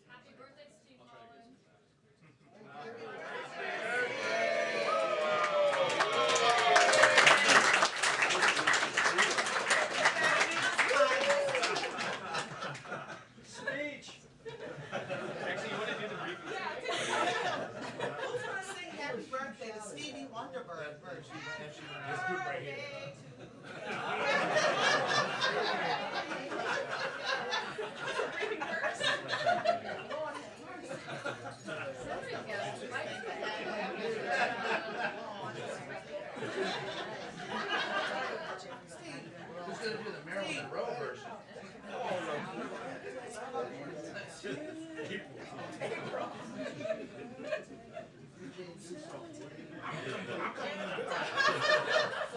Happy birthday, Steve Holland. Speech. Actually, you want to do the briefing? Who's going to sing happy birthday to Stevie Wonder version? Just keep bringing it. Briefing first. Who's going to do the Marilyn Monroe version?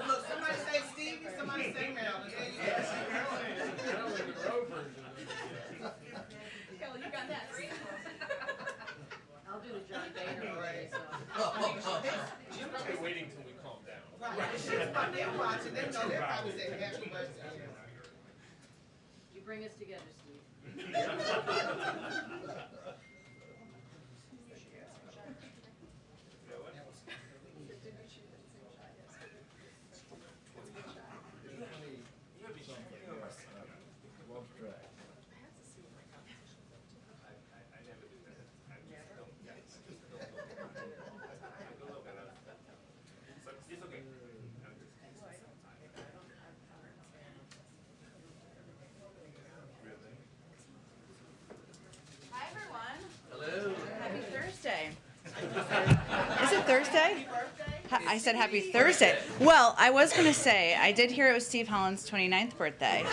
Look, somebody say Stevie, somebody say Marilyn. There you go. Marilyn Monroe version. Kelly, you got that, right? I'll do the John Boehner way, so. She's probably waiting till we calm down. Right. They're watching. They know they're probably saying happy birthday. You bring us together, Steve. Hi, everyone. Hello. Happy Thursday. Is it Thursday? I said happy Thursday. Well, I was going to say, I did hear it was Steve Holland's 29th birthday.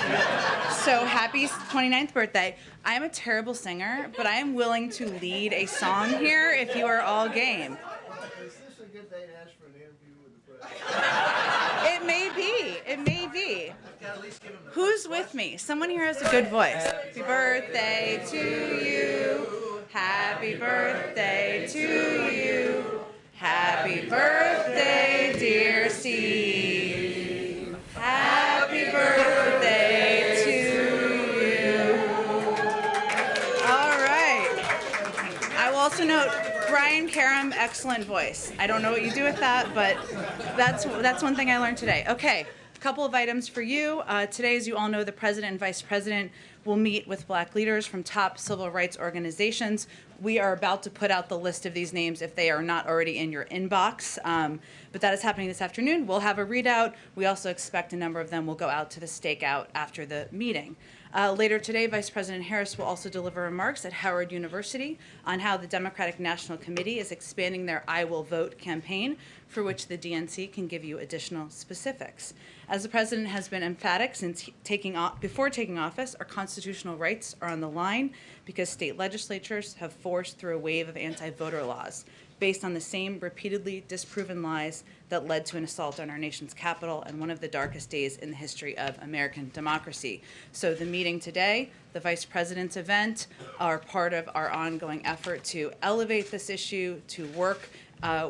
So happy 29th birthday. I am a terrible singer, but I am willing to lead a song here if you are all game. Is this a good day to ask for an interview with the president? It may be. It may be. Gotta at least give him the Who's with me? Someone here has a good voice. Happy birthday to you. Happy birthday to you. Happy birthday, dear Steve. Happy birthday to you. All right. I will also note, Brian Karam, excellent voice. I don't know what you do with that, but that's one thing I learned today. Okay. A couple of items for you. Today, as you all know, the president and vice president will meet with black leaders from top civil rights organizations. We are about to put out the list of these names if they are not already in your inbox, but that is happening this afternoon. We'll have a readout. We also expect a number of them will go out to the stakeout after the meeting. Later today, Vice President Harris will also deliver remarks at Howard University on how the Democratic National Committee is expanding their I Will Vote campaign, for which the DNC can give you additional specifics. As the president has been emphatic since before taking office, our constitutional rights are on the line because state legislatures have forced through a wave of anti-voter laws based on the same repeatedly disproven lies that led to an assault on our nation's capital and one of the darkest days in the history of American democracy. So the meeting today, the Vice President's event, are part of our ongoing effort to elevate this issue, to work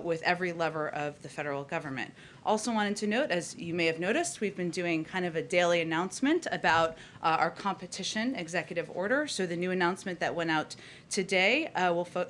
with every lever of the federal government. Also wanted to note, as you may have noticed, we've been doing kind of a daily announcement about our competition executive order. So the new announcement that went out today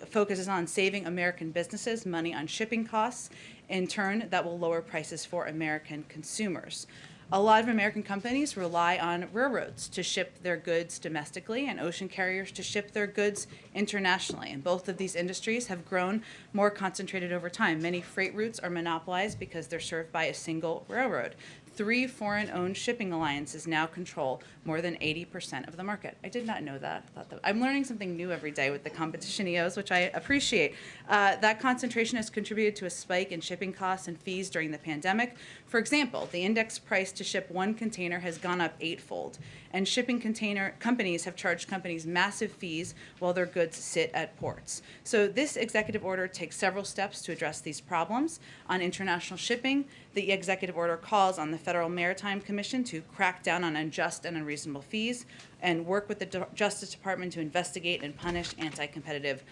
focuses on saving American businesses money on shipping costs. In turn, that will lower prices for American consumers. A lot of American companies rely on railroads to ship their goods domestically and ocean carriers to ship their goods internationally. And both of these industries have grown more concentrated over time. Many freight routes are monopolized because they're served by a single railroad. 3 foreign-owned shipping alliances now control more than 80% of the market. I did not know that. I'm learning something new every day with the competition EOs, which I appreciate. That concentration has contributed to a spike in shipping costs and fees during the pandemic. For example, the index price to ship one container has gone up 8-fold, and shipping container companies have charged companies massive fees while their goods sit at ports. So this executive order takes several steps to address these problems. On international shipping, the executive order calls on the Federal Maritime Commission to crack down on unjust and unreasonable fees and work with the Justice Department to investigate and punish anti-competitive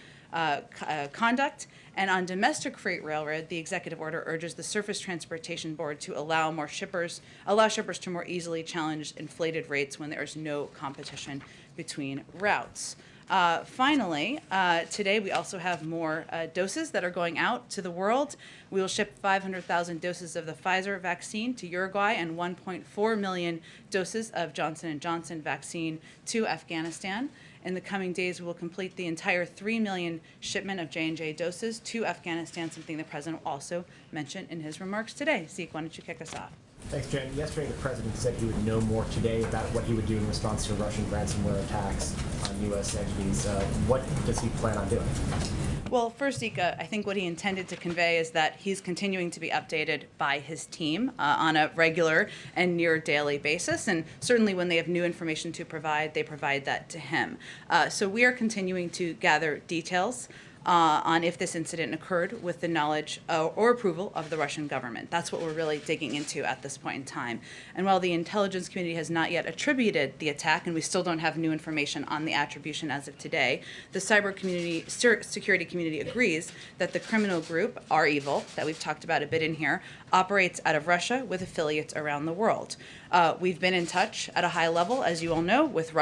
conduct. And on domestic freight railroad, the executive order urges the Surface Transportation Board to allow shippers to more easily challenge inflated rates when there is no competition between routes. Finally, today we also have more doses that are going out to the world. We will ship 500,000 doses of the Pfizer vaccine to Uruguay and 1.4 million doses of Johnson & Johnson vaccine to Afghanistan. In the coming days, we will complete the entire 3 million shipment of J&J doses to Afghanistan, something the President also mentioned in his remarks today. Zeke, why don't you kick us off? Thanks, Jen. Yesterday, the President said he would know more today about what he would do in response to Russian ransomware attacks on U.S. entities. What does he plan on doing? Well, first, Zeke, I think what he intended to convey is that he's continuing to be updated by his team on a regular and near daily basis. And certainly when they have new information to provide, they provide that to him. So we are continuing to gather details on if this incident occurred with the knowledge or approval of the Russian government. That's what we're really digging into at this point in time. And while the intelligence community has not yet attributed the attack, and we still don't have new information on the attribution as of today, the cybersecurity community agrees that the criminal group, Our Evil, that we've talked about a bit in here, operates out of Russia with affiliates around the world. We've been in touch at a high level, as you all know, with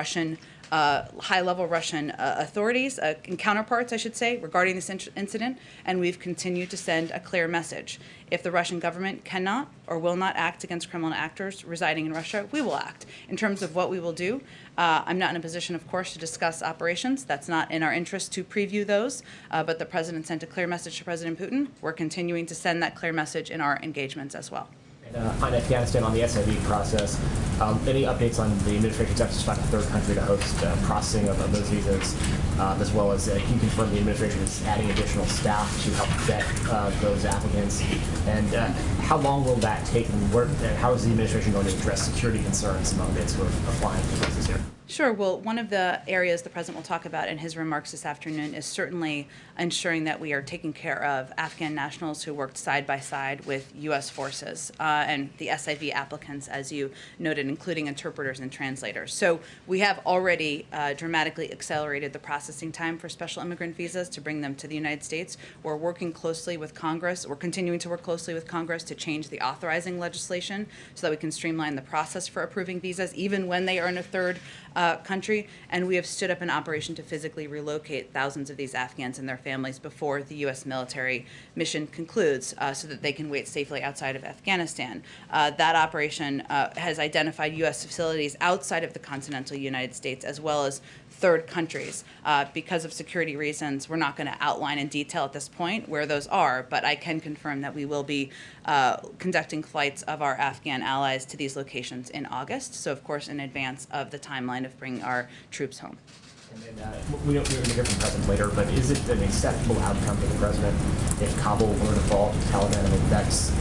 high-level Russian authorities, and counterparts, I should say, regarding this incident, and we've continued to send a clear message. If the Russian government cannot or will not act against criminal actors residing in Russia, we will act. In terms of what we will do, I'm not in a position, of course, to discuss operations. That's not in our interest to preview those, but the President sent a clear message to President Putin. We're continuing to send that clear message in our engagements as well. On Afghanistan, on the SIV process, any updates on the administration's efforts to find a third country to host processing of those visas, as well as can you confirm the administration is adding additional staff to help vet those applicants? And how long will that take, and how is the administration going to address security concerns among those who are applying for visas here? Sure. Well, one of the areas the President will talk about in his remarks this afternoon is certainly ensuring that we are taking care of Afghan nationals who worked side by side with U.S. forces and the SIV applicants, as you noted, including interpreters and translators. So we have already dramatically accelerated the processing time for special immigrant visas to bring them to the United States. We're working closely with Congress. We're continuing to work closely with Congress to change the authorizing legislation so that we can streamline the process for approving visas, even when they are in a third country, and we have stood up an operation to physically relocate thousands of these Afghans and their families before the U.S. military mission concludes so that they can wait safely outside of Afghanistan. That operation has identified U.S. facilities outside of the continental United States as well as third countries. Because of security reasons, we're not going to outline in detail at this point where those are, but I can confirm that we will be conducting flights of our Afghan allies to these locations in August, so of course in advance of the timeline of bringing our troops home. And then, we're going to hear from the President later, but is it an acceptable outcome for the President if Kabul were to fall to the Taliban? I mean, that's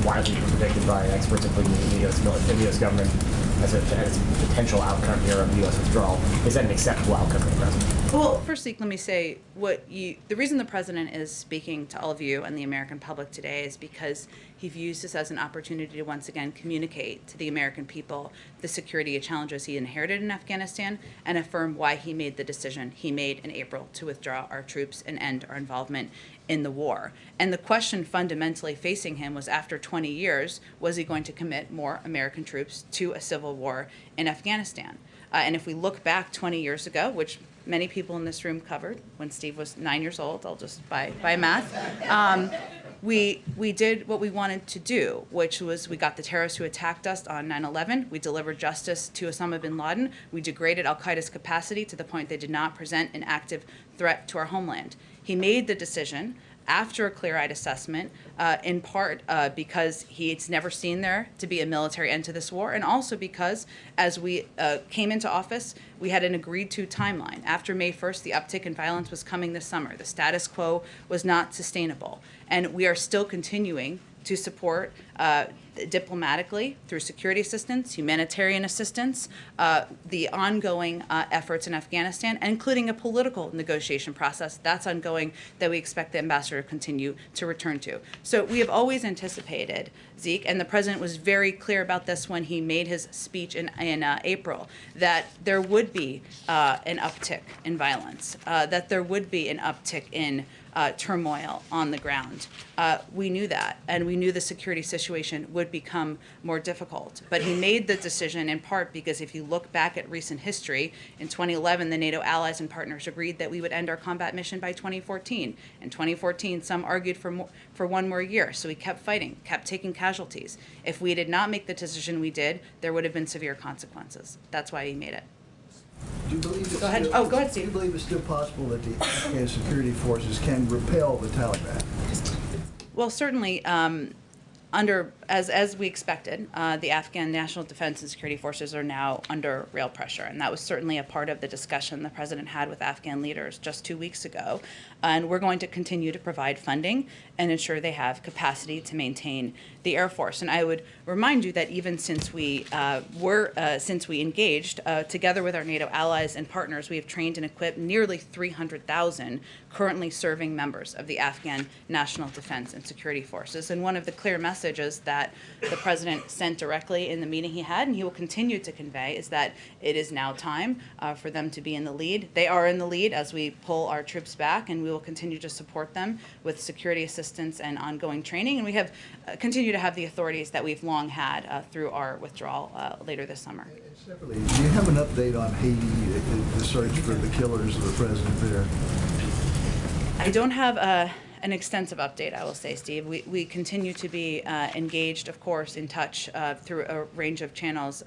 widely predicted by experts, including the U.S. government, as a potential outcome here of the U.S. withdrawal. Is that an acceptable outcome for the President? Well, firstly, let me say the reason the President is speaking to all of you and the American public today is because he views this as an opportunity to once again communicate to the American people the security challenges he inherited in Afghanistan and affirm why he made the decision he made in April to withdraw our troops and end our involvement in the war. And the question fundamentally facing him was, after 20 years, was he going to commit more American troops to a civil war in Afghanistan? And if we look back 20 years ago, which many people in this room covered when Steve was 9 years old, I'll just by math, we did what we wanted to do, which was we got the terrorists who attacked us on 9/11. We delivered justice to Osama bin Laden. We degraded al-Qaeda's capacity to the point they did not present an active threat to our homeland. He made the decision after a clear-eyed assessment, in part because he's never seen there to be a military end to this war, and also because as we came into office, we had an agreed-to timeline. After May 1st, the uptick in violence was coming this summer. The status quo was not sustainable, and we are still continuing to support diplomatically through security assistance, humanitarian assistance, the ongoing efforts in Afghanistan, including a political negotiation process that's ongoing that we expect the ambassador to continue to return to. So we have always anticipated, Zeke, and the President was very clear about this when he made his speech in April, that there would be an uptick in violence, that there would be an uptick in turmoil on the ground. We knew that, and we knew the security situation situation would become more difficult. But he made the decision in part because if you look back at recent history, in 2011, the NATO allies and partners agreed that we would end our combat mission by 2014. In 2014, some argued for one more year, so we kept fighting, kept taking casualties. If we did not make the decision we did, there would have been severe consequences. That's why he made it. Do you believe it's Go ahead. still- Oh, go ahead, Do you Steve. believe it's still possible that the Afghan security forces can repel the Taliban? Well, certainly, as we expected, the Afghan National Defense and Security Forces are now under real pressure, and that was certainly a part of the discussion the president had with Afghan leaders just 2 weeks ago. And we're going to continue to provide funding and ensure they have capacity to maintain the Air Force. And I would remind you that even since we engaged together with our NATO allies and partners, we have trained and equipped nearly 300,000 currently serving members of the Afghan National Defense and Security Forces. And one of the clear messages that the president sent directly in the meeting he had, and he will continue to convey, is that it is now time for them to be in the lead. They are in the lead as we pull our troops back, and we will continue to support them with security assistance and ongoing training. And we have continue to have the authorities that we've long had through our withdrawal later this summer. And separately, do you have an update on Haiti, the search for the killers of the president there? I don't have an extensive update, I will say, Steve. We continue to be engaged, of course, in touch through a range of channels,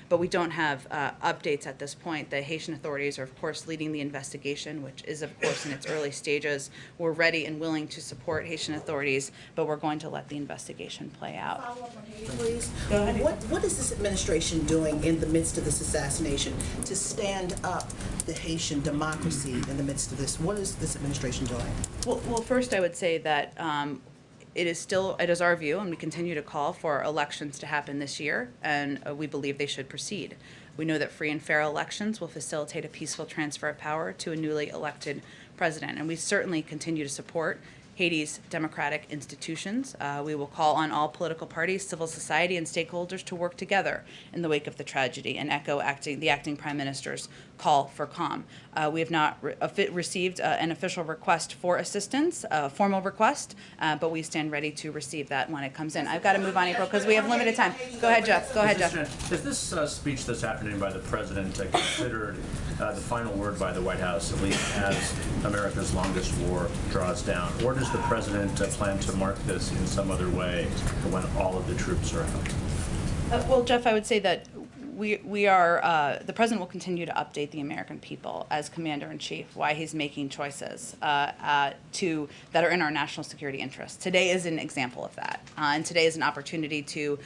but we don't have updates at this point. The Haitian authorities are, of course, leading the investigation, which is, of course, in its early stages. We're ready and willing to support Haitian authorities, but we're going to let the investigation play out. Follow up on Haiti, please. Go ahead. What is this administration doing in the midst of this assassination to stand up the Haitian democracy in the midst of this? What is this administration doing? Well, first I would say that it is our view, and we continue to call for elections to happen this year, and we believe they should proceed. We know that free and fair elections will facilitate a peaceful transfer of power to a newly elected president, and we certainly continue to support Haiti's democratic institutions. We will call on all political parties, civil society, and stakeholders to work together in the wake of the tragedy and echo the acting prime minister's call for calm. We have not received an official request for assistance, a formal request, but we stand ready to receive that when it comes in. I've got to move on, April, because we have limited time. Go ahead, Jeff. Go ahead, Jeff. Is this speech that's happening by the president considered the final word by the White House, at least as America's longest war draws down? Or does the president plan to mark this in some other way when all of the troops are out? Well, Jeff, I would say that we are, the president will continue to update the American people as commander-in-chief why he's making choices that are in our national security interests. Today is an example of that. And today is an opportunity to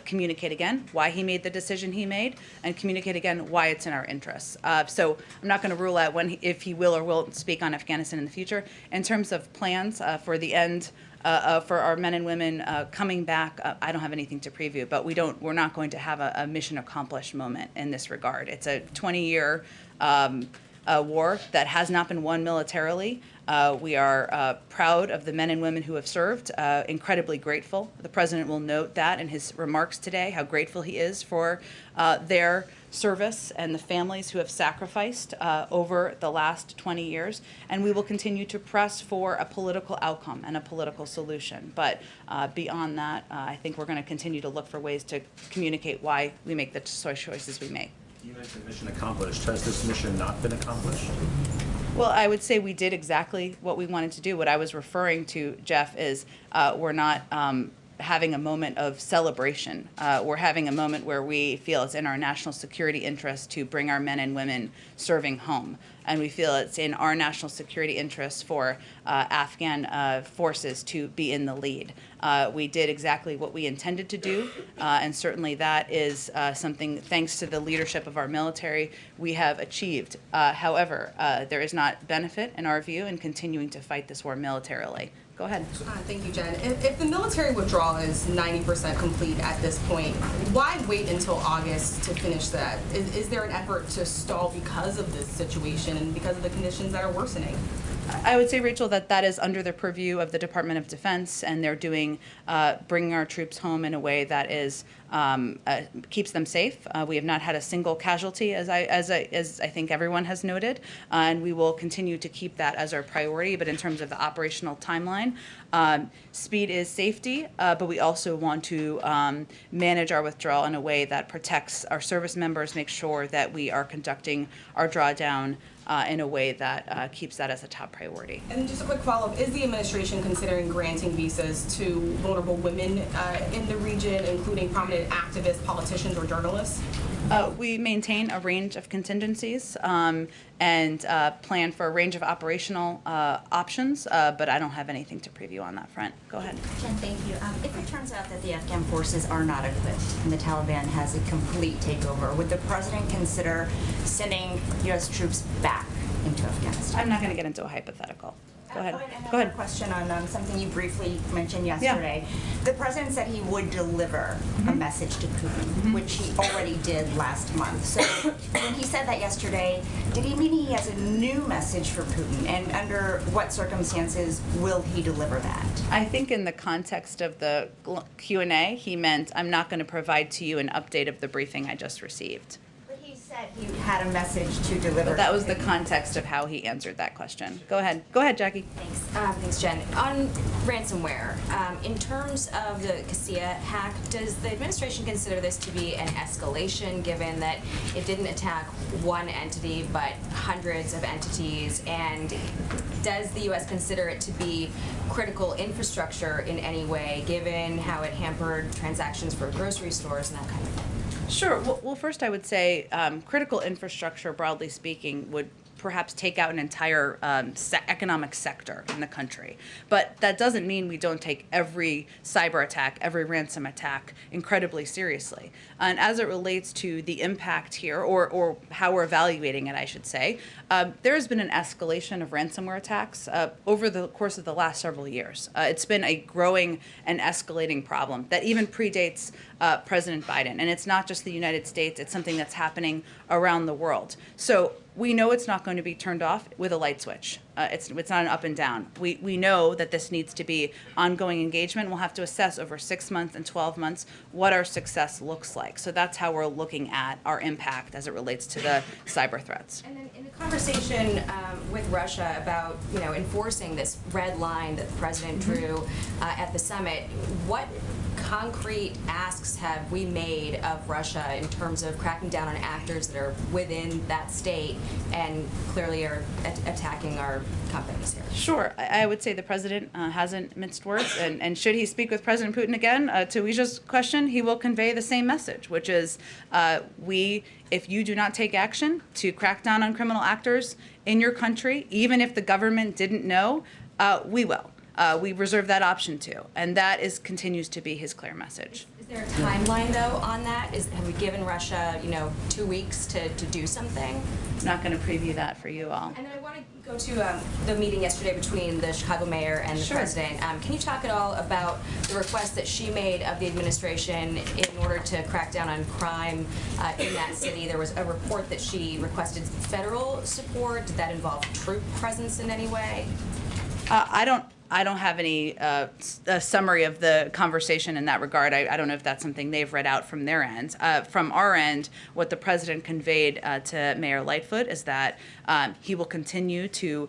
communicate again why he made the decision he made and communicate again why it's in our interests. So I'm not going to rule out if he will or won't speak on Afghanistan in the future. In terms of plans for the end for our men and women coming back, I don't have anything to preview, but we're not going to have a mission accomplished moment in this regard. It's a 20-year war that has not been won militarily. We are proud of the men and women who have served, incredibly grateful. The president will note that in his remarks today, how grateful he is for their service and the families who have sacrificed over the last 20 years. And we will continue to press for a political outcome and a political solution. But beyond that, I think we're going to continue to look for ways to communicate why we make the choices we make. You mentioned mission accomplished. Has this mission not been accomplished? Well, I would say we did exactly what we wanted to do. What I was referring to, Jeff, is we're not having a moment of celebration. We're having a moment where we feel it's in our national security interest to bring our men and women serving home. And we feel it's in our national security interest for Afghan forces to be in the lead. We did exactly what we intended to do, and certainly that is something, thanks to the leadership of our military, we have achieved. However, there is not benefit, in our view, in continuing to fight this war militarily. Go ahead. Thank you, Jen. If the military withdrawal is 90% complete at this point, why wait until August to finish that? Is there an effort to stall because of this situation and because of the conditions that are worsening? I would say, Rachel, that is under the purview of the Department of Defense, and they're doing bringing our troops home in a way that is keeps them safe. We have not had a single casualty, as I think everyone has noted, and we will continue to keep that as our priority. But in terms of the operational timeline, speed is safety, but we also want to manage our withdrawal in a way that protects our service members, make sure that we are conducting our drawdown in a way that keeps that as a top priority. And just a quick follow-up, is the administration considering granting visas to vulnerable women in the region, including prominent activists, politicians, or journalists? We maintain a range of contingencies and plan for a range of operational options, but I don't have anything to preview on that front. Go ahead. Jen, thank you. If it turns out that the Afghan forces are not equipped and the Taliban has a complete takeover, would the president consider sending U.S. troops back into Afghanistan? I'm not going to get into a hypothetical. Go ahead. Another Go ahead. question on something you briefly mentioned yesterday. Yeah. The president said he would deliver a message to Putin, which he already did last month. So when he said that yesterday, did he mean he has a new message for Putin? And under what circumstances will he deliver that? I think in the context of the Q&A, he meant, I'm not going to provide to you an update of the briefing I just received. He had a message to deliver. But that was the context of how he answered that question. Go ahead. Go ahead, Jackie. Thanks. Thanks, Jen. On ransomware, in terms of the Casilla hack, does the administration consider this to be an escalation, given that it didn't attack one entity but hundreds of entities? And does the U.S. consider it to be critical infrastructure in any way, given how it hampered transactions for grocery stores and that kind of thing? Sure. Well, first I would say critical infrastructure, broadly speaking, would perhaps take out an entire economic sector in the country. But that doesn't mean we don't take every cyber attack, every ransom attack incredibly seriously. And as it relates to the impact here, or how we're evaluating it, I should say, there has been an escalation of ransomware attacks over the course of the last several years. It's been a growing and escalating problem that even predates President Biden. And it's not just the United States, it's something that's happening around the world. So we know it's not going to be turned off with a light switch. It's not an up and down. We know that this needs to be ongoing engagement. We'll have to assess over 6 months and 12 months what our success looks like. So that's how we're looking at our impact as it relates to the cyber threats. And then in the conversation with Russia about enforcing this red line that the president drew at the summit, what concrete asks have we made of Russia in terms of cracking down on actors that are within that state and clearly are attacking our companies here? Sure. I would say the president hasn't minced words, and should he speak with President Putin again, to Wisha's question, he will convey the same message, which is if you do not take action to crack down on criminal actors in your country, even if the government didn't know, we will. We reserve that option too, and that continues to be his clear message. Is there a timeline though on that? Have we given Russia, 2 weeks to do something? I'm not going to preview that for you all. And then I want to go to the meeting yesterday between the Chicago mayor and the president. Can you talk at all about the request that she made of the administration in order to crack down on crime in that city? There was a report that she requested federal support. Did that involve troop presence in any way? I don't have any summary of the conversation in that regard. I don't know if that's something they've read out from their end. From our end, what the president conveyed to Mayor Lightfoot is that he will continue to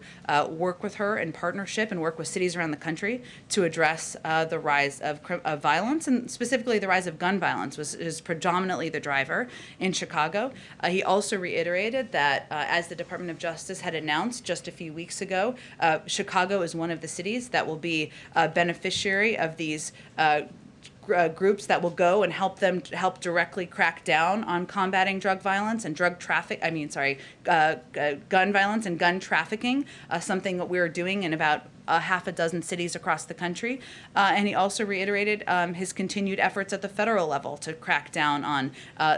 work with her in partnership and work with cities around the country to address the rise of violence, and specifically the rise of gun violence, which is predominantly the driver in Chicago. He also reiterated that, as the Department of Justice had announced just a few weeks ago, Chicago is one of the cities that will be a beneficiary of these groups that will go and help directly crack down on combating drug violence and gun violence and gun trafficking, something that we're doing in about half a dozen cities across the country. And he also reiterated his continued efforts at the federal level to crack down on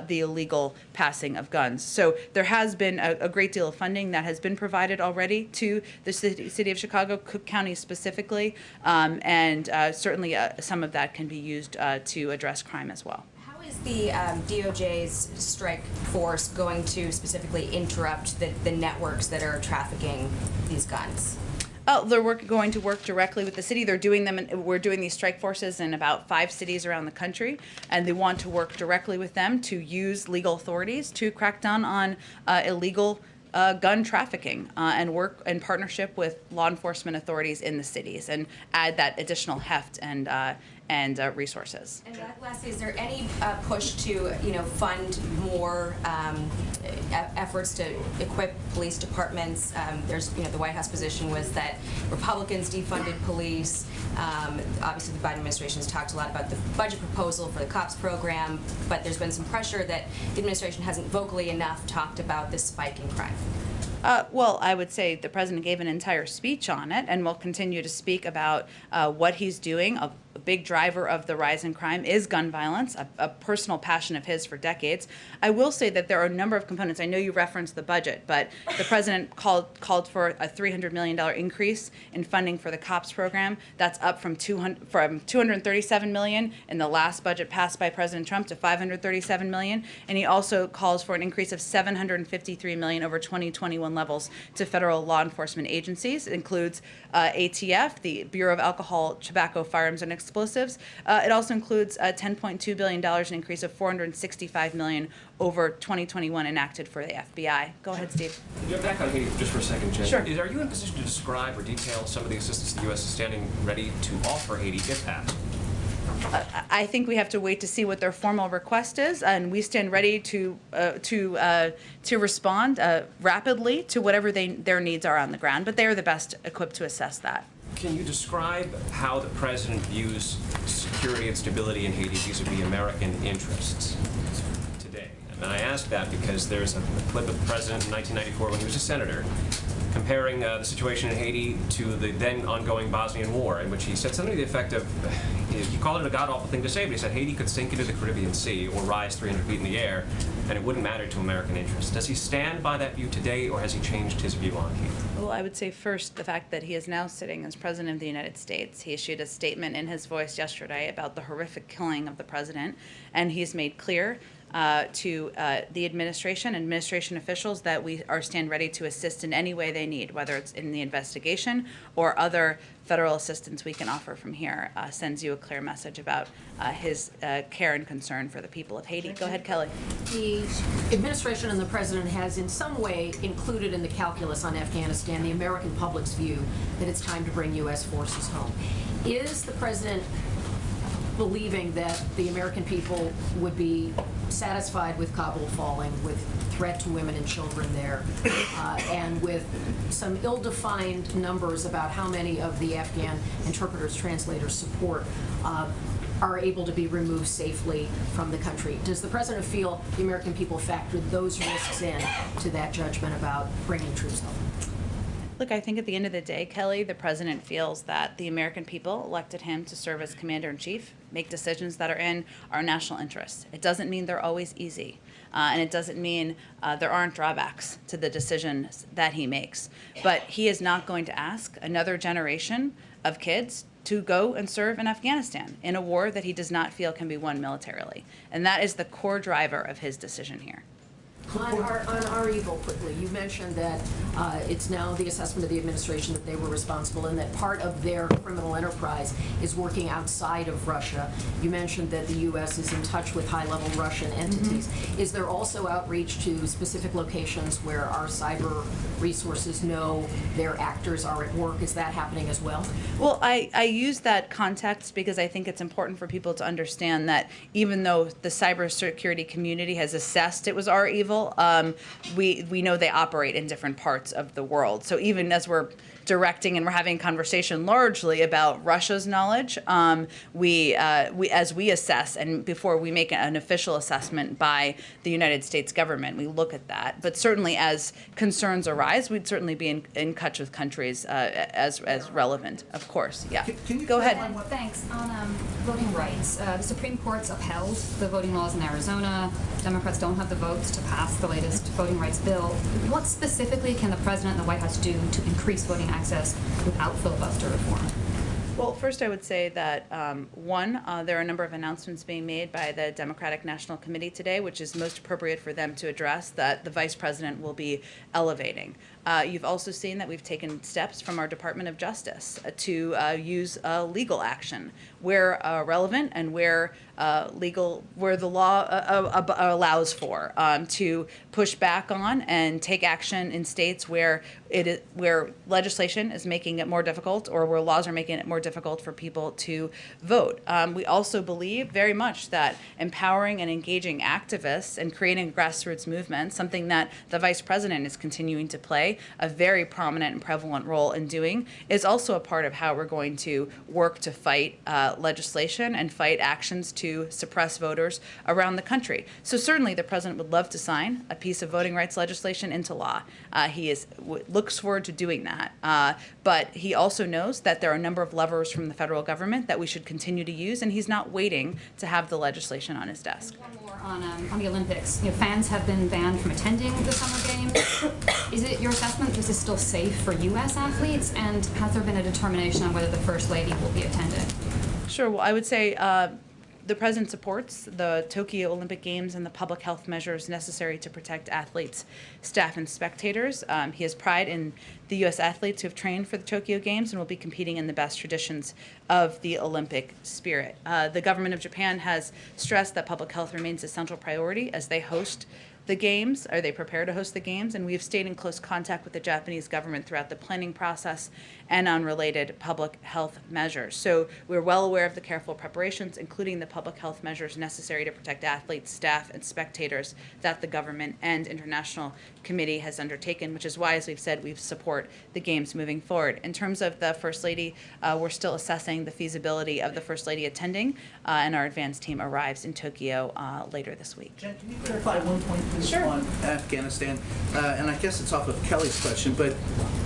the illegal passing of guns. So there has been a great deal of funding that has been provided already to the city of Chicago, Cook County specifically, and certainly some of that can be used to address crime as well. How is the DOJ's strike force going to specifically interrupt the networks that are trafficking these guns? They're going to work directly with the city. They're doing them. We're doing these strike forces in about 5 cities around the country, and they want to work directly with them to use legal authorities to crack down on illegal gun trafficking and work in partnership with law enforcement authorities in the cities and add that additional heft and resources. And lastly, is there any push to, fund more efforts to equip police departments? There's, the White House position was that Republicans defunded police. Obviously, the Biden administration has talked a lot about the budget proposal for the COPS program, but there's been some pressure that the administration hasn't vocally enough talked about this spike in crime. Well, I would say the president gave an entire speech on it and will continue to speak about what he's doing. A big driver of the rise in crime is gun violence, a personal passion of his for decades. I will say that there are a number of components. I know you referenced the budget, but the president called for a $300 million increase in funding for the COPS program. That's up from $237 million in the last budget passed by President Trump to $537 million. And he also calls for an increase of $753 million over 2021 levels to federal law enforcement agencies. It includes ATF, the Bureau of Alcohol, Tobacco, Firearms, and Explosives. It also includes a $10.2 billion, an increase of $465 million over 2021 enacted for the FBI. Go ahead, Steve. You're back on Haiti just for a second, Jen. Sure. Are you in a position to describe or detail some of the assistance the U.S. is standing ready to offer Haiti if asked? I think we have to wait to see what their formal request is, and we stand ready to respond rapidly to whatever their needs are on the ground. But they are the best equipped to assess that. Can you describe how the president views security and stability in Haiti vis-a-vis American interests today? And I ask that because there's a clip of the president in 1994 when he was a senator comparing the situation in Haiti to the then ongoing Bosnian War, in which he said something to the effect of, he called it a god-awful thing to say, but he said Haiti could sink into the Caribbean Sea or rise 300 feet in the air, and it wouldn't matter to American interests. Does he stand by that view today, or has he changed his view on Haiti? Well, I would say first the fact that he is now sitting as President of the United States. He issued a statement in his voice yesterday about the horrific killing of the president, and he's made clear to the administration officials that we stand ready to assist in any way they need, whether it's in the investigation or other federal assistance we can offer from here. Sends you a clear message about his care and concern for the people of Haiti. Go ahead, Kelly. The administration and the president has in some way included in the calculus on Afghanistan the American public's view that it's time to bring U.S. forces home. Is the president believing that the American people would be satisfied with Kabul falling, with threat to women and children there, and with some ill-defined numbers about how many of the Afghan interpreters, translators, support are able to be removed safely from the country? Does the president feel the American people factored those risks in to that judgment about bringing troops home? Look, I think at the end of the day, Kelly, the president feels that the American people elected him to serve as commander-in-chief, make decisions that are in our national interests. It doesn't mean they're always easy, and it doesn't mean there aren't drawbacks to the decisions that he makes. But he is not going to ask another generation of kids to go and serve in Afghanistan in a war that he does not feel can be won militarily. And that is the core driver of his decision here. On our evil, quickly, you mentioned that it's now the assessment of the administration that they were responsible and that part of their criminal enterprise is working outside of Russia. You mentioned that the U.S. is in touch with high-level Russian entities. Mm-hmm. Is there also outreach to specific locations where our cyber resources know their actors are at work? Is that happening as well? Well, I use that context because I think it's important for people to understand that even though the cybersecurity community has assessed it was our evil, we know they operate in different parts of the world. So even as we're directing and we're having a conversation largely about Russia's knowledge, as we assess and before we make an official assessment by the United States government, we look at that. But certainly as concerns arise, we'd certainly be in touch with countries as relevant, of course. Yeah. Can you go ahead. Thanks. On voting rights, the Supreme Court's upheld the voting laws in Arizona. Democrats don't have the votes to pass the latest voting rights bill. What specifically can the president and the White House do to increase voting access without filibuster reform? Well, first I would say that, one, there are a number of announcements being made by the Democratic National Committee today, which is most appropriate for them to address, that the Vice President will be elevating. You've also seen that we've taken steps from our Department of Justice to use legal action where relevant and where where the law allows for, to push back on and take action in states where where legislation is making it more difficult or where laws are making it more difficult for people to vote. We also believe very much that empowering and engaging activists and creating a grassroots movement, something that the Vice President is continuing to play a very prominent and prevalent role in doing, is also a part of how we're going to work to fight legislation and fight actions to suppress voters around the country. So certainly the President would love to sign a piece of voting rights legislation into law. He looks forward to doing that. But he also knows that there are a number of levers from the federal government that we should continue to use, and he's not waiting to have the legislation on his desk. One more on the Olympics. Fans have been banned from attending the Summer Games. Is it your assessment this is still safe for U.S. athletes, and has there been a determination on whether the First Lady will be attending? Sure. Well, I would say the President supports the Tokyo Olympic Games and the public health measures necessary to protect athletes, staff, and spectators. He has pride in the U.S. athletes who have trained for the Tokyo Games and will be competing in the best traditions of the Olympic spirit. The government of Japan has stressed that public health remains a central priority as they host the Games, or they prepare to host the Games, and we have stayed in close contact with the Japanese government throughout the planning process and on related public health measures. So we're well aware of the careful preparations, including the public health measures necessary to protect athletes, staff, and spectators that the government and international committee has undertaken, which is why, as we've said, we support the Games moving forward. In terms of the First Lady, we're still assessing the feasibility of the First Lady attending, and our advance team arrives in Tokyo later this week. Jen, can you clarify one point, please, Sure. on Afghanistan? And I guess it's off of Kelly's question, but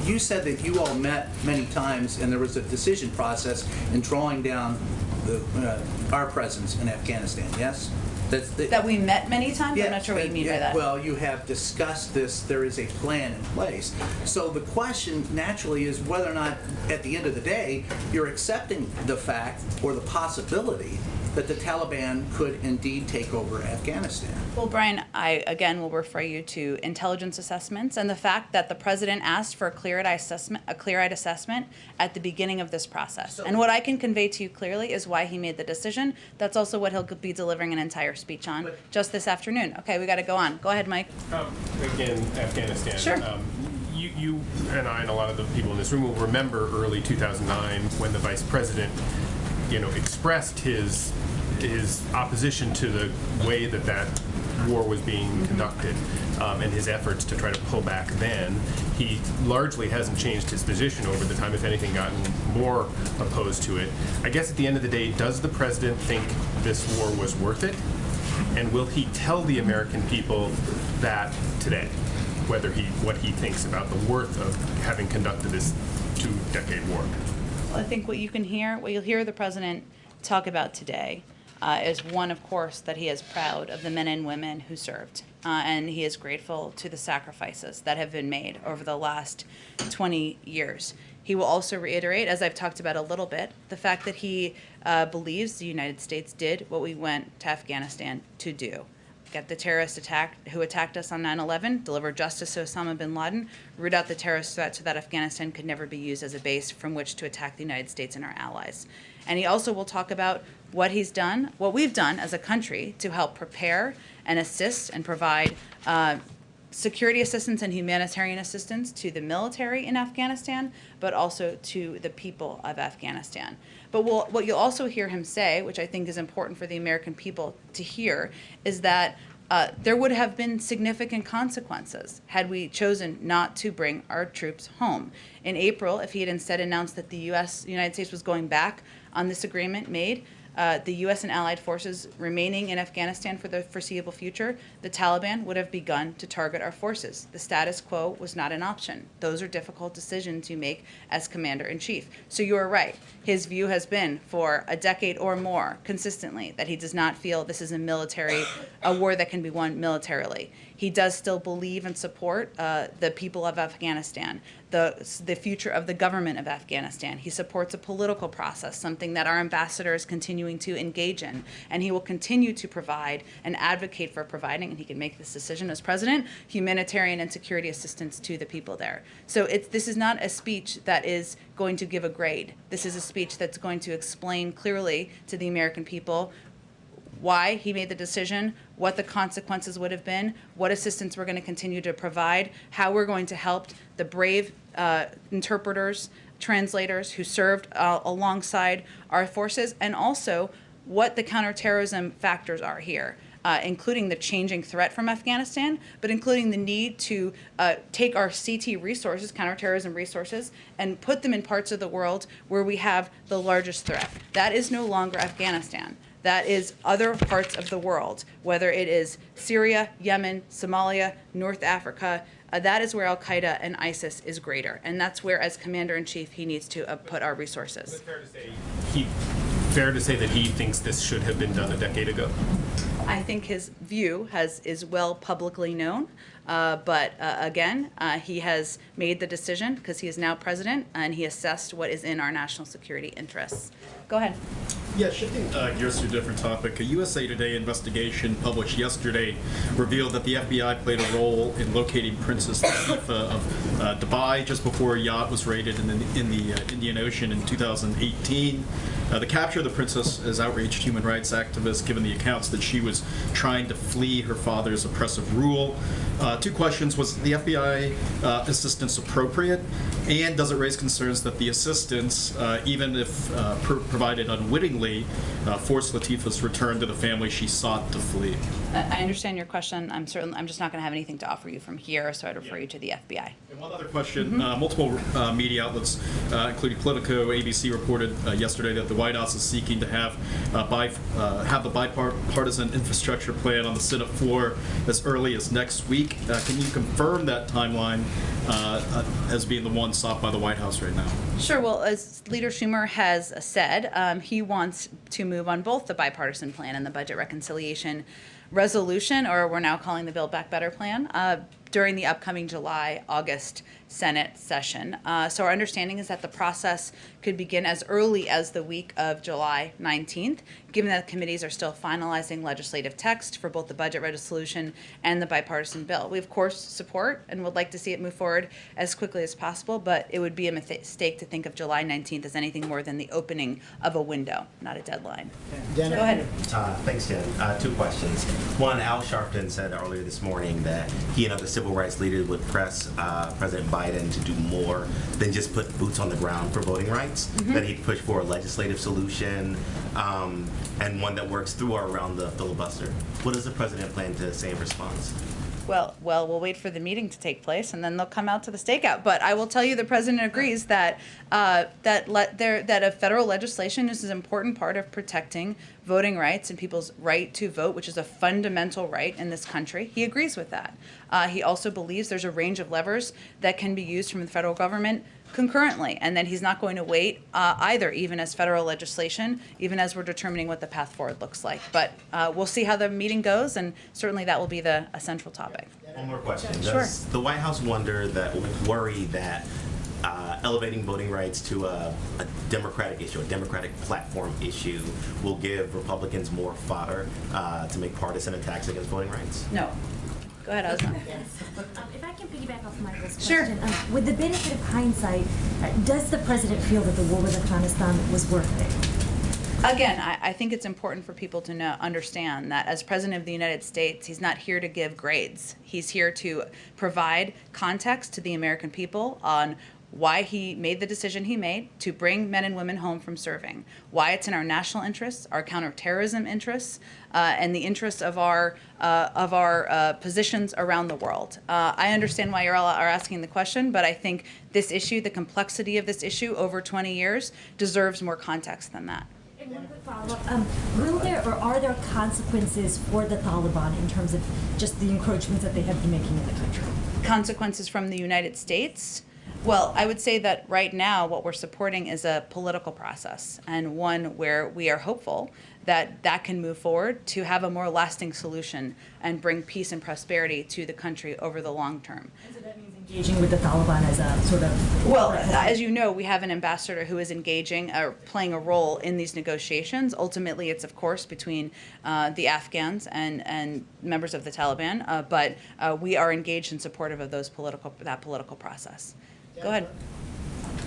you said that you all met many times and there was a decision process in drawing down our presence in Afghanistan, yes? That we met many times? I'm not sure what you mean by that. Well, you have discussed this, there is a plan in place. So the question naturally is whether or not, at the end of the day, you're accepting the fact or the possibility that the Taliban could indeed take over Afghanistan. Well, Brian, I again will refer you to intelligence assessments and the fact that the President asked for a clear-eyed assessment at the beginning of this process. And what I can convey to you clearly is why he made the decision. That's also what he'll be delivering an entire speech on just this afternoon. Okay, we got to go on. Go ahead, Mike. Again, Afghanistan. Sure. You and I and a lot of the people in this room will remember early 2009 when the Vice President, expressed his opposition to the way that war was being conducted, and his efforts to try to pull back then. He largely hasn't changed his position over the time, if anything, gotten more opposed to it. I guess at the end of the day, does the President think this war was worth it? And will he tell the American people that today, what he thinks about the worth of having conducted this 2-decade war? Well, I think what you'll hear the President talk about today is one, of course, that he is proud of the men and women who served, and he is grateful to the sacrifices that have been made over the last 20 years. He will also reiterate, as I've talked about a little bit, the fact that he believes the United States did what we went to Afghanistan to do. Get the terrorist who attacked us on 9/11, deliver justice to Osama bin Laden, root out the terrorist threat so that Afghanistan could never be used as a base from which to attack the United States and our allies. And he also will talk about what he's done, what we've done as a country to help prepare and assist and provide security assistance and humanitarian assistance to the military in Afghanistan, but also to the people of Afghanistan. But what you'll also hear him say, which I think is important for the American people to hear, is that there would have been significant consequences had we chosen not to bring our troops home. In April, if he had instead announced that the United States was going back on this agreement made, the U.S. and allied forces remaining in Afghanistan for the foreseeable future, the Taliban would have begun to target our forces. The status quo was not an option. Those are difficult decisions to make as commander-in-chief. So you are right. His view has been for a decade or more consistently that he does not feel this is a war that can be won militarily. he does still believe and support the people of Afghanistan, the future of the government of Afghanistan. He supports a political process, something that our ambassador is continuing to engage in, and he will continue to provide and advocate for providing, and he can make this decision as president, humanitarian and security assistance to the people there. So this is not a speech that is going to give a grade. This is a speech that's going to explain clearly to the American people why he made the decision, what the consequences would have been, what assistance we're going to continue to provide, how we're going to help the brave interpreters, translators who served alongside our forces, and also what the counterterrorism factors are here, including the changing threat from Afghanistan, but including the need to take our CT resources, counterterrorism resources, and put them in parts of the world where we have the largest threat. That is no longer Afghanistan. That is other parts of the world, whether it is Syria, Yemen, Somalia, North Africa. That is where al-Qaeda and ISIS is greater. And that's where, as commander-in-chief, he needs to put our resources. Is it fair to say that he thinks this should have been done a decade ago? I think his view is well publicly known, but again, he has made the decision because he is now president, and he assessed what is in our national security interests. Go ahead. Yeah, shifting gears to a different topic. A USA Today investigation published yesterday revealed that the FBI played a role in locating Princess Latifah of Dubai just before a yacht was raided in the Indian Ocean in 2018. The capture of the princess has outraged human rights activists, given the accounts that she was trying to flee her father's oppressive rule. Two questions: was the FBI assistance appropriate, and does it raise concerns that the assistance, even if provided unwittingly, forced Latifah's return to the family she sought to flee? I understand your question. I'm just not going to have anything to offer you from here, so I'd refer you to the FBI. And one other question: multiple media outlets, including Politico, ABC, reported yesterday that the White House is seeking to have the bipartisan infrastructure plan on the Senate floor as early as next week. Can you confirm that timeline as being the one sought by the White House right now? Sure. Well, as Leader Schumer has said, he wants to move on both the bipartisan plan and the budget reconciliation resolution, or we're now calling the Build Back Better plan, during the upcoming July-August Senate session. So our understanding is that the process could begin as early as the week of July 19th, given that committees are still finalizing legislative text for both the budget resolution and the bipartisan bill. We, of course, support and would like to see it move forward as quickly as possible, but it would be a mistake to think of July 19th as anything more than the opening of a window, not a deadline. Go ahead. Thanks, Jen. Two questions. One, Al Sharpton said earlier this morning that he and other civil rights leaders would press President Biden to do more than just put boots on the ground for voting rights, that he'd push for a legislative solution and one that works through or around the filibuster. What does the president plan to say in response? Well, we'll wait for the meeting to take place, and then they'll come out to the stakeout. But I will tell you, the president agrees that that a federal legislation is an important part of protecting voting rights and people's right to vote, which is a fundamental right in this country. He agrees with that. He also believes there's a range of levers that can be used from the federal government concurrently, and then he's not going to wait either, even as federal legislation, even as we're determining what the path forward looks like. But we'll see how the meeting goes, and certainly that will be a central topic. One more question. Sure. Does the White House worry that elevating voting rights to a democratic issue, a democratic platform issue, will give Republicans more fodder to make partisan attacks against voting rights? No. Go ahead, Asma. If I can piggyback off Michael's Sure. question, with the benefit of hindsight, does the president feel that the war with Afghanistan was worth it? Again, I think it's important for people to understand that as President of the United States, he's not here to give grades. He's here to provide context to the American people on why he made the decision he made to bring men and women home from serving, why it's in our national interests, our counterterrorism interests, and the interests of our positions around the world. I understand why you all are asking the question, but I think this issue, the complexity of this issue over 20 years, deserves more context than that. And one quick follow-up. Will there or are there consequences for the Taliban in terms of just the encroachments that they have been making in the country? Consequences from the United States? Well, I would say that right now what we're supporting is a political process, and one where we are hopeful that can move forward to have a more lasting solution and bring peace and prosperity to the country over the long term. And so that means engaging with the Taliban as a sort of... Well, as you know, we have an ambassador who is engaging or playing a role in these negotiations. Ultimately, it's of course between the Afghans and members of the Taliban, but we are engaged and supportive of that political process. Go ahead.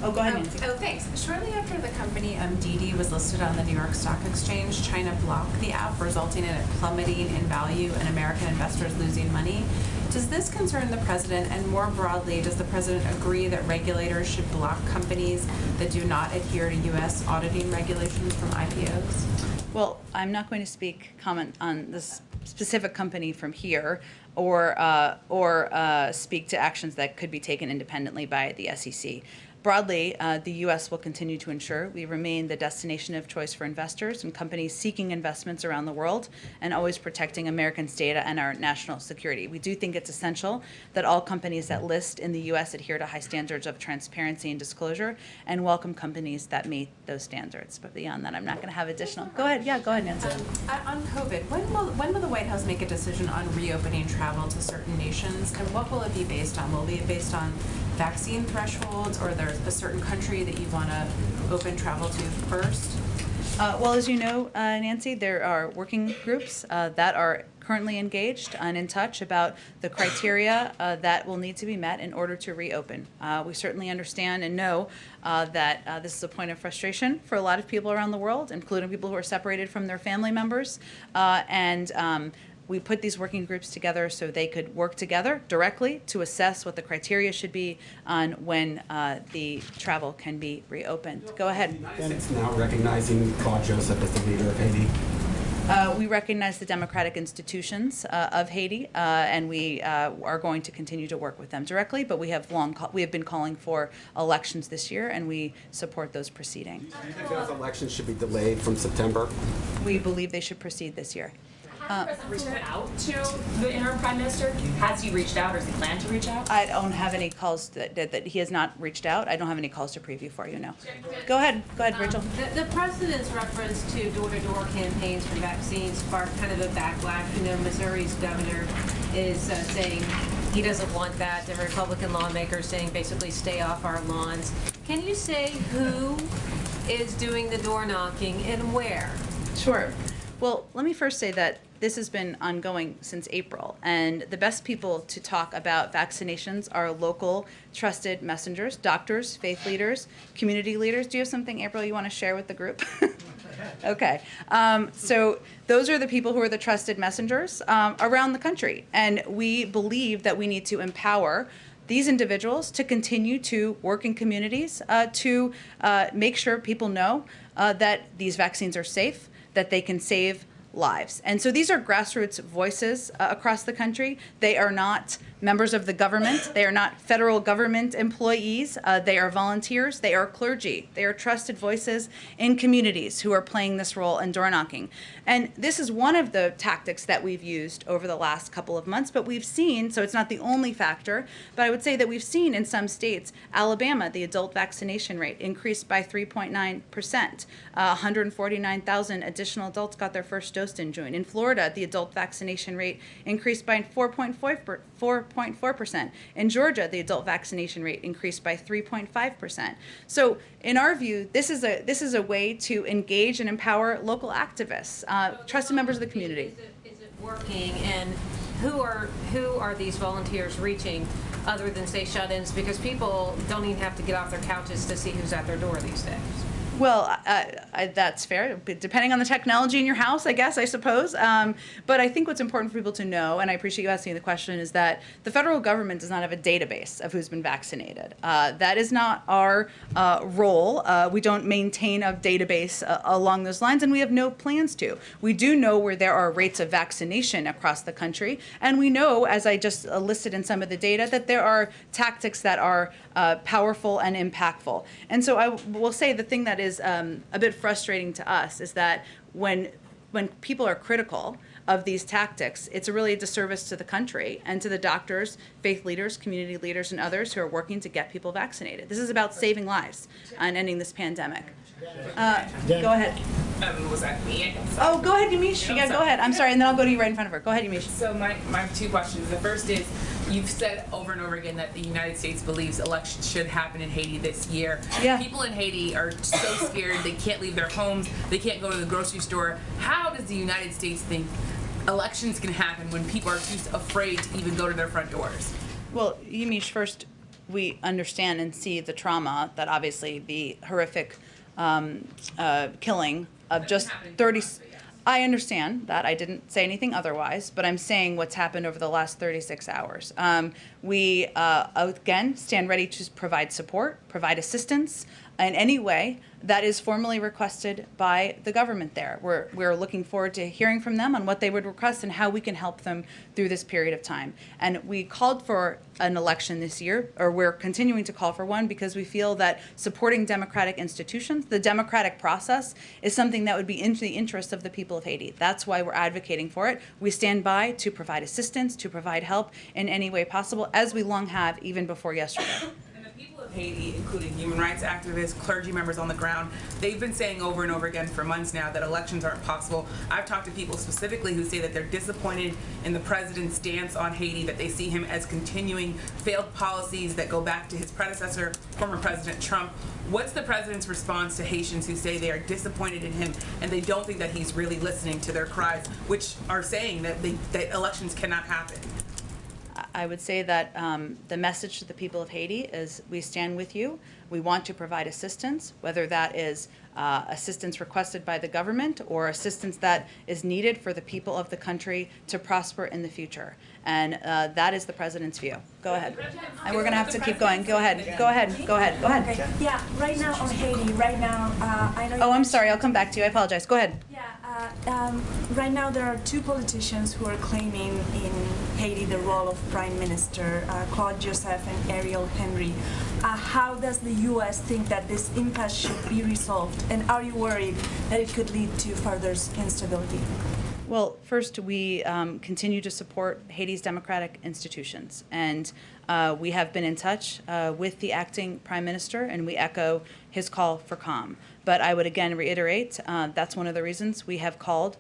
Oh, go ahead, Nancy. Oh, thanks. Shortly after the company Didi was listed on the New York Stock Exchange, China blocked the app, resulting in it plummeting in value and American investors losing money. Does this concern the president? And more broadly, does the president agree that regulators should block companies that do not adhere to U.S. auditing regulations from IPOs? Well, I'm not going to comment on this specific company from here, or speak to actions that could be taken independently by the SEC. Broadly, the U.S. will continue to ensure we remain the destination of choice for investors and companies seeking investments around the world, and always protecting Americans' data and our national security. We do think it's essential that all companies that list in the U.S. adhere to high standards of transparency and disclosure, and welcome companies that meet those standards. But beyond that, I'm not going to have additional. Go ahead. Yeah, go ahead, Nancy. On COVID, when will the White House make a decision on reopening travel to certain nations, and what will it be based on? Will it be based on vaccine thresholds, or there's a certain country that you want to open travel to first? Well, as you know, Nancy, there are working groups that are currently engaged and in touch about the criteria that will need to be met in order to reopen. We certainly understand and know that this is a point of frustration for a lot of people around the world, including people who are separated from their family members, we put these working groups together so they could work together directly to assess what the criteria should be on when the travel can be reopened. Go ahead. It's now recognizing Claude Joseph as the leader of Haiti. We recognize the democratic institutions of Haiti, and we are going to continue to work with them directly. But we have been calling for elections this year, and we support those proceedings. Do you think those elections should be delayed from September? We believe they should proceed this year. Has the president reached out to the interim prime minister? Has he reached out, or does he plan to reach out? I don't have any calls that he has not reached out. I don't have any calls to preview for you, no. Go ahead, Rachel. The president's reference to door-to-door campaigns for vaccines sparked kind of a backlash. You know, Missouri's governor is saying he doesn't want that. The Republican lawmakers saying basically stay off our lawns. Can you say who is doing the door knocking and where? Sure. Well, let me first say that this has been ongoing since April, and the best people to talk about vaccinations are local trusted messengers, doctors, faith leaders, community leaders. Do you have something, April, you want to share with the group? Okay. So those are the people who are the trusted messengers around the country, and we believe that we need to empower these individuals to continue to work in communities to make sure people know that these vaccines are safe, that they can save lives. And so these are grassroots voices across the country. They are not members of the government. They are not federal government employees. They are volunteers. They are clergy. They are trusted voices in communities who are playing this role in door knocking. And this is one of the tactics that we've used over the last couple of months, but we've seen, so it's not the only factor, but I would say that we've seen in some states, Alabama, the adult vaccination rate increased by 3.9%. 149,000 additional adults got their first dose in June. In Florida, the adult vaccination rate increased by 4.4%. In Georgia, the adult vaccination rate increased by 3.5%. So in our view, this is a way to engage and empower local activists, trusted members of the community. Is it working, and who are these volunteers reaching other than, say, shut-ins? Because people don't even have to get off their couches to see who's at their door these days. Well, that's fair, depending on the technology in your house, I suppose. But I think what's important for people to know, and I appreciate you asking the question, is that the federal government does not have a database of who's been vaccinated. That is not our role. We don't maintain a database along those lines, and we have no plans to. We do know where there are rates of vaccination across the country, and we know, as I just listed in some of the data, that there are tactics that are powerful and impactful. And so I will say the thing that is a bit frustrating to us is that when people are critical of these tactics, it's really a disservice to the country and to the doctors, faith leaders, community leaders, and others who are working to get people vaccinated. This is about saving lives and ending this pandemic. Go ahead. Was that me? Oh, go ahead, Yamiche. Yeah, go ahead. I'm sorry, and then I'll go to you right in front of her. Go ahead, Yamiche. So my two questions. The first is, you've said over and over again that the United States believes elections should happen in Haiti this year. Yeah. People in Haiti are so scared they can't leave their homes, they can't go to the grocery store. How does the United States think elections can happen when people are too afraid to even go to their front doors? Well, Yamiche, first, we understand and see the trauma that obviously the horrific killing of just 30. I understand that. I didn't say anything otherwise, but I'm saying what's happened over the last 36 hours. We, again, stand ready to provide support, provide assistance in any way that is formally requested by the government there. We're looking forward to hearing from them on what they would request and how we can help them through this period of time. And we called for an election this year, or we're continuing to call for one, because we feel that supporting democratic institutions, the democratic process, is something that would be in the interest of the people of Haiti. That's why we're advocating for it. We stand by to provide assistance, to provide help in any way possible, as we long have even before yesterday. Haiti, including human rights activists, clergy members on the ground, they've been saying over and over again for months now that elections aren't possible. I've talked to people specifically who say that they're disappointed in the president's stance on Haiti, that they see him as continuing failed policies that go back to his predecessor, former President Trump. What's the president's response to Haitians who say they are disappointed in him and they don't think that he's really listening to their cries, which are saying that that elections cannot happen? I would say that the message to the people of Haiti is we stand with you. We want to provide assistance, whether that is assistance requested by the government or assistance that is needed for the people of the country to prosper in the future. And that is the president's view. Go ahead. And we're going to have to keep going. Go ahead. Go ahead. Go ahead. Go ahead. Okay. Yeah, right now on Haiti, right now, I know. Oh, I'm sorry. I'll come back to you. I apologize. Go ahead. Right now there are two politicians who are claiming in Haiti the role of Prime Minister, Claude Joseph and Ariel Henry. How does the U.S. think that this impasse should be resolved, and are you worried that it could lead to further instability? Well, first, we continue to support Haiti's democratic institutions, and we have been in touch with the acting prime minister, and we echo his call for calm. But I would again reiterate, that's one of the reasons we have called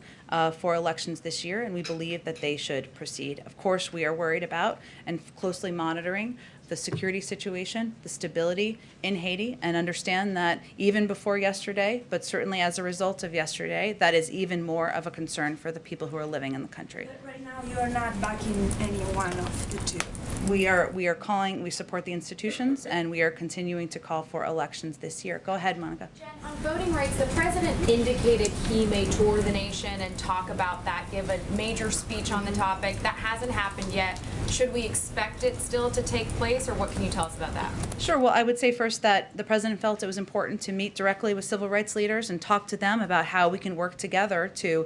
for elections this year, and we believe that they should proceed. Of course, we are worried about and closely monitoring the security situation, the stability in Haiti, and understand that even before yesterday, but certainly as a result of yesterday, that is even more of a concern for the people who are living in the country. But right now you are not backing any one of the two. We are calling, we support the institutions, and we are continuing to call for elections this year. Go ahead, Monica. Jen, on voting rights, the president indicated he may tour the nation and talk about that, give a major speech on the topic. That hasn't happened yet. Should we expect it still to take place, or what can you tell us about that? Sure. Well, I would say first that the president felt it was important to meet directly with civil rights leaders and talk to them about how we can work together to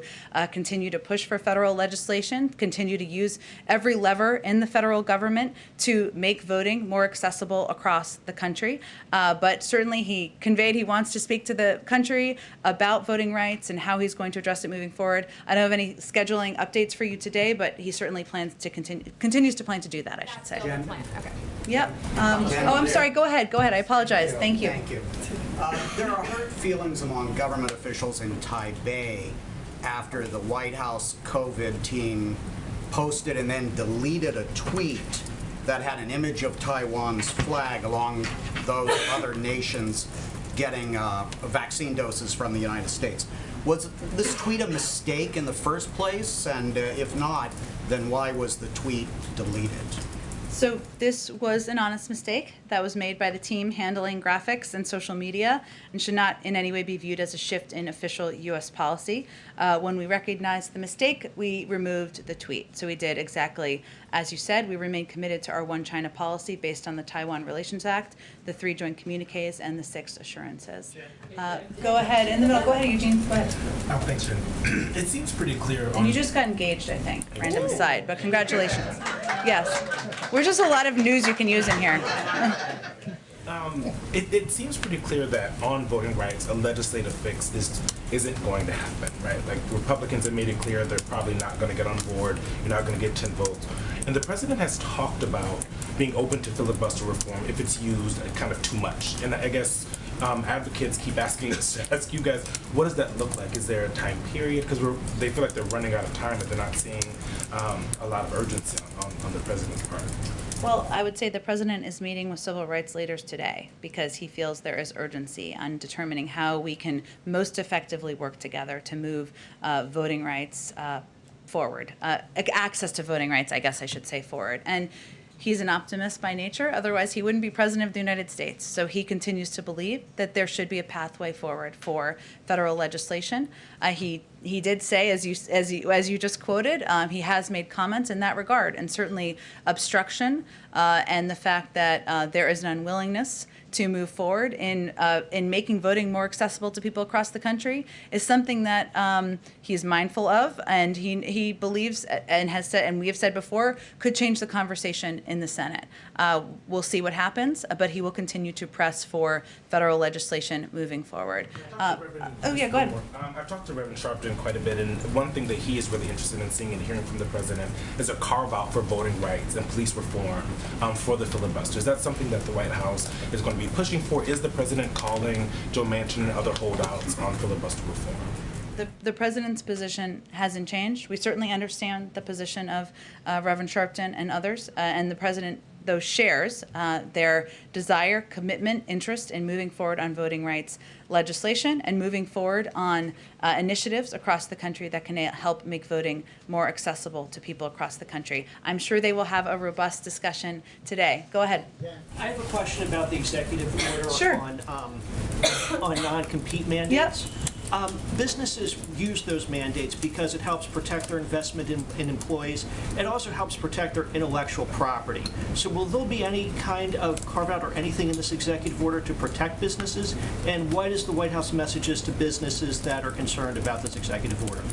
continue to push for federal legislation, continue to use every lever in the federal government to make voting more accessible across the country. But certainly he conveyed he wants to speak to the country about voting rights and how he's going to address it moving forward. I don't have any scheduling updates for you today, but he certainly plans to continues to plan to do that, I should say. Still the plan. Okay. Yep. Oh, I'm sorry. Go ahead. Go ahead. I apologize. Thank you. Thank you. There are hurt feelings among government officials in Taipei after the White House COVID team posted and then deleted a tweet that had an image of Taiwan's flag along those of other nations getting vaccine doses from the United States. Was this tweet a mistake in the first place? And if not, then why was the tweet deleted? So this was an honest mistake that was made by the team handling graphics and social media and should not in any way be viewed as a shift in official U.S. policy. When we recognized the mistake, we removed the tweet. So we did exactly as you said. We remain committed to our One China policy based on the Taiwan Relations Act, the 3 joint communiques, and the 6 assurances. Go ahead. In the middle. Go ahead, Eugene. Go ahead. Oh, thanks, Jen. It seems pretty clear. And you just got engaged, I think. Random aside, but congratulations. Yes. We're just a lot of news you can use in here. It seems pretty clear that on voting rights, a legislative fix isn't going to happen, right? Like, Republicans have made it clear they're probably not going to get on board. You're not going to get 10 votes. And the president has talked about being open to filibuster reform if it's used kind of too much. And I guess advocates keep asking us to ask you guys, what does that look like? Is there a time period? Because they feel like they're running out of time, but they're not seeing a lot of urgency on the president's part. Well, I would say the president is meeting with civil rights leaders today because he feels there is urgency on determining how we can most effectively work together to move voting rights forward, access to voting rights, I guess I should say, forward. And he's an optimist by nature, otherwise he wouldn't be president of the United States. So he continues to believe that there should be a pathway forward for federal legislation. He did say, as you just quoted, he has made comments in that regard, and certainly obstruction and the fact that there is an unwillingness to move forward in making voting more accessible to people across the country is something that he's mindful of, and he believes and has said, and we have said before, could change the conversation in the Senate. We'll see what happens, but he will continue to press for federal legislation moving forward. Oh yeah, go ahead. I've talked to Reverend Sharpton quite a bit, and one thing that he is really interested in seeing and hearing from the president is a carve-out for voting rights and police reform for the filibusters. That's something that the White House is going to be pushing for. Is the president calling Joe Manchin and other holdouts on filibuster reform? The president's position hasn't changed. We certainly understand the position of Reverend Sharpton and others, and the president, though, shares their desire, commitment, interest in moving forward on voting rights legislation and moving forward on initiatives across the country that can help make voting more accessible to people across the country. I'm sure they will have a robust discussion today. Go ahead. I have a question about the executive order on non-compete mandates. Yep. Businesses use those mandates because it helps protect their investment in employees. It also helps protect their intellectual property. So will there be any kind of carve-out or anything in this executive order to protect businesses? And what is the White House messages to businesses that are concerned about this executive order?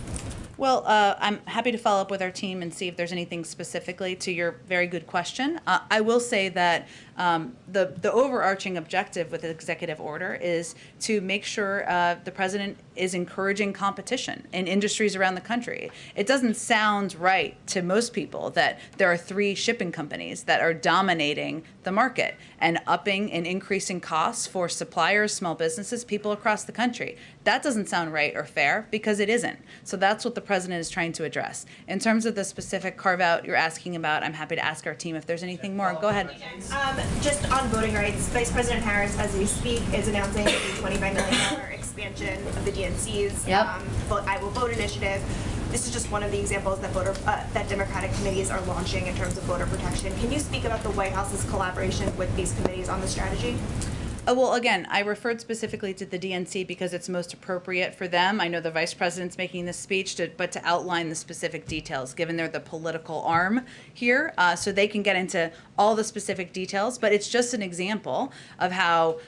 Well, I'm happy to follow up with our team and see if there's anything specifically to your very good question. I will say that the overarching objective with the executive order is to make sure the president is encouraging competition in industries around the country. It doesn't sound right to most people that there are 3 shipping companies that are dominating the market and upping and increasing costs for suppliers, small businesses, people across the country. That doesn't sound right or fair because it isn't. So that's what the president is trying to address. In terms of the specific carve-out you're asking about, I'm happy to ask our team if there's anything more. Go ahead. Just on voting rights, Vice President Harris, as we speak, is announcing a $25 million expansion of the DNC's I Will Vote initiative. This is just one of the examples that that Democratic committees are launching in terms of voter protection. Can you speak about the White House's collaboration with these committees on the strategy? Well, again, I referred specifically to the DNC because it's most appropriate for them. I know the vice president's making this speech, but to outline the specific details, given they're the political arm here, so they can get into all the specific details. But it's just an example of how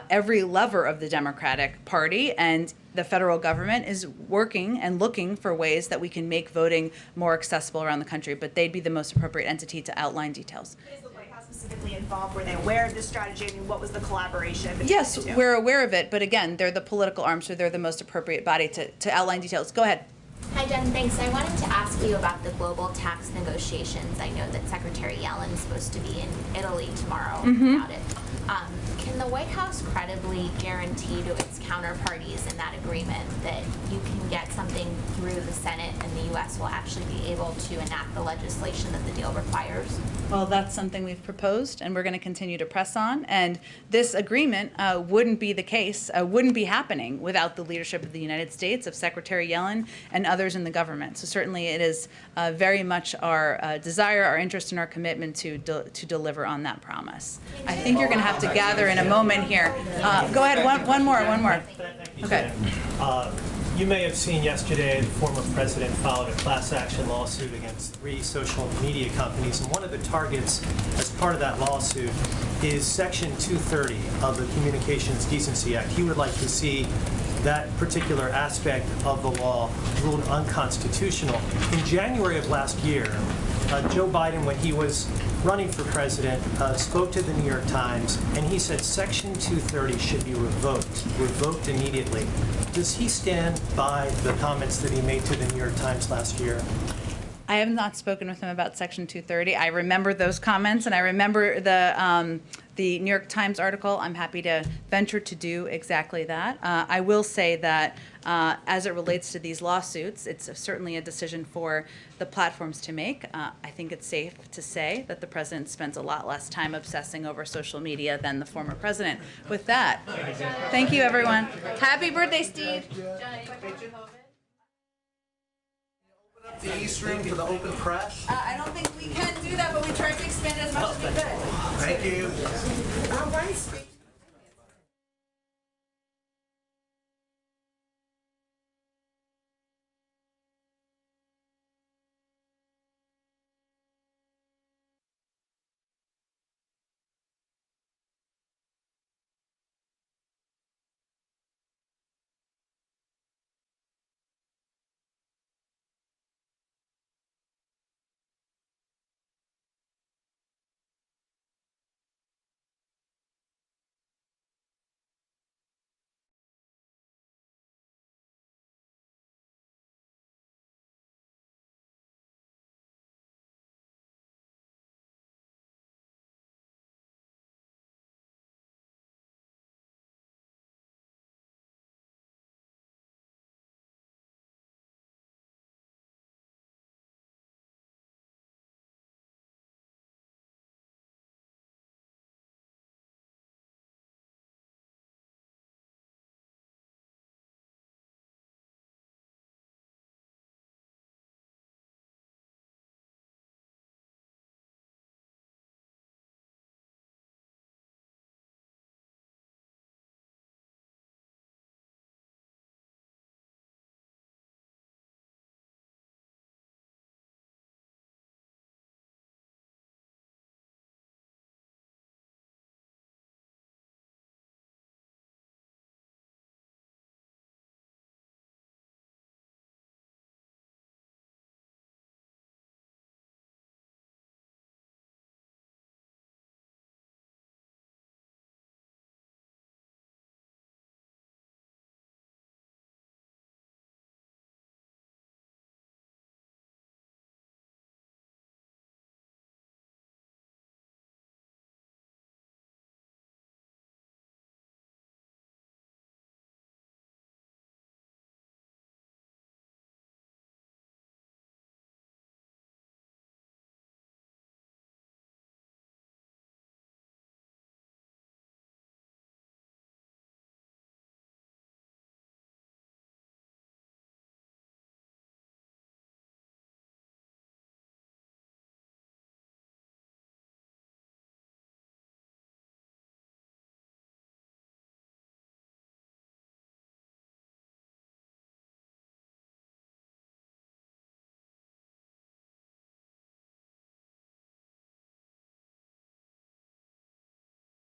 every lever of the Democratic Party and the federal government is working and looking for ways that we can make voting more accessible around the country. But they'd be the most appropriate entity to outline details. Specifically involved? Were they aware of this strategy? I mean, what was the collaboration between Yes, the two? we're aware of it, but again, they're the political arm, so they're the most appropriate body to outline details. Go ahead. Hi, Jen. Thanks. I wanted to ask you about the global tax negotiations. I know that Secretary Yellen is supposed to be in Italy tomorrow about it. Can the White House credibly guarantee to its counterparties in that agreement that you can get something through the Senate and the U.S. will actually be able to enact the legislation that the deal requires? Well, that's something we've proposed, and we're going to continue to press on. And this agreement wouldn't be the case, wouldn't be happening without the leadership of the United States, of Secretary Yellen, and others in the government. So certainly it is very much our desire, our interest, and our commitment to deliver on that promise. I think you're going to have to gather in a moment here. Go ahead, one more. Okay. You may have seen yesterday the former president filed a class action lawsuit against 3 social media companies, and one of the targets as part of that lawsuit is Section 230 of the Communications Decency Act. He would like to see that particular aspect of the law ruled unconstitutional. In January of last year, Joe Biden, when he was running for president, spoke to the New York Times, and he said Section 230 should be revoked immediately. Does he stand by the comments that he made to the New York Times last year? I have not spoken with him about Section 230. I remember those comments, and I remember the New York Times article. I'm happy to venture to do exactly that. I will say that as it relates to these lawsuits, it's certainly a decision for the platforms to make. I think it's safe to say that the president spends a lot less time obsessing over social media than the former president. With that, thank you, everyone. Happy birthday, Steve. The East Room for the open press. I don't think we can do that, but we tried to expand it as much as we could. Thank you.